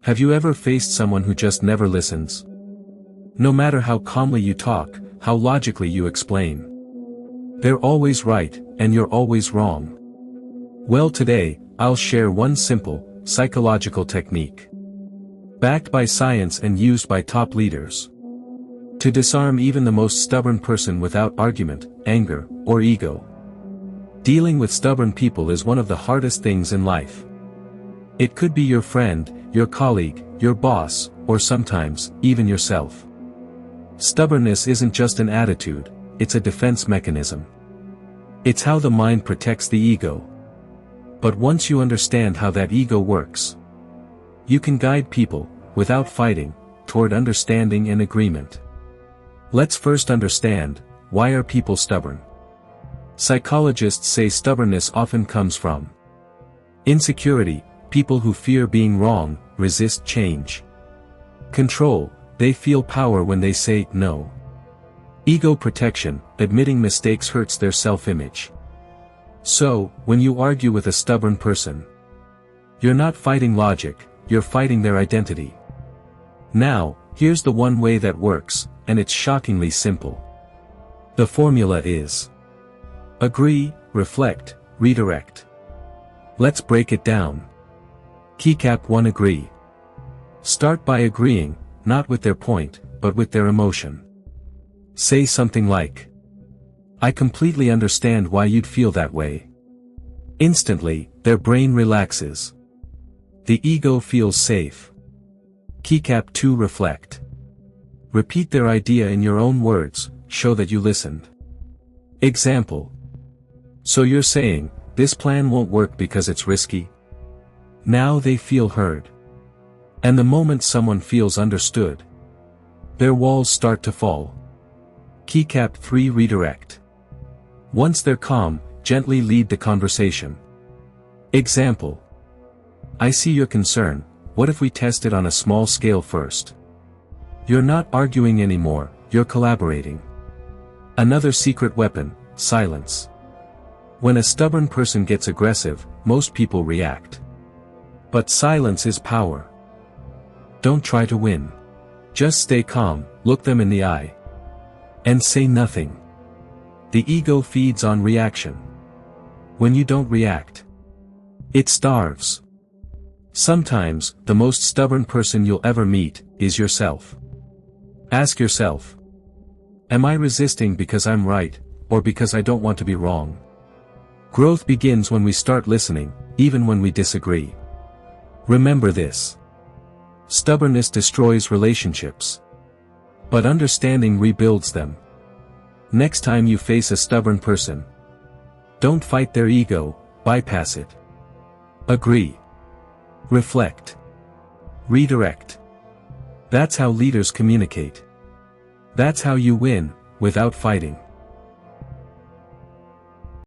Have you ever faced someone who just never listens? No matter how calmly you talk, how logically you explain. They're always right, and you're always wrong. Well, today, I'll share one simple, psychological technique. Backed by science and used by top leaders. To disarm even the most stubborn person without argument, anger, or ego. Dealing with stubborn people is one of the hardest things in life. It could be your friend, your colleague, your boss, or sometimes, even yourself. Stubbornness isn't just an attitude, it's a defense mechanism. It's how the mind protects the ego. But once you understand how that ego works, you can guide people, without fighting, toward understanding and agreement. Let's first understand, why are people stubborn? Psychologists say stubbornness often comes from insecurity. People who fear being wrong, resist change. Control, they feel power when they say no. Ego protection, admitting mistakes hurts their self-image. So, when you argue with a stubborn person, you're not fighting logic, you're fighting their identity. Now, here's the one way that works, and it's shockingly simple. The formula is: agree, reflect, redirect. Let's break it down. Keycap 1. Agree. Start by agreeing, not with their point, but with their emotion. Say something like, "I completely understand why you'd feel that way." Instantly, their brain relaxes. The ego feels safe. Keycap 2. Reflect. Repeat their idea in your own words, show that you listened. Example. So you're saying, this plan won't work because it's risky? Now they feel heard. And the moment someone feels understood, their walls start to fall. Keycap 3. Redirect. Once they're calm, gently lead the conversation. Example. I see your concern, what if we test it on a small scale first? You're not arguing anymore, you're collaborating. Another secret weapon, silence. When a stubborn person gets aggressive, most people react. But silence is power. Don't try to win. Just stay calm, look them in the eye. And say nothing. The ego feeds on reaction. When you don't react, it starves. Sometimes, the most stubborn person you'll ever meet, is yourself. Ask yourself, am I resisting because I'm right, or because I don't want to be wrong? Growth begins when we start listening, even when we disagree. Remember this. Stubbornness destroys relationships. But understanding rebuilds them. Next time you face a stubborn person, don't fight their ego, bypass it. Agree. Reflect. Redirect. That's how leaders communicate. That's how you win, without fighting.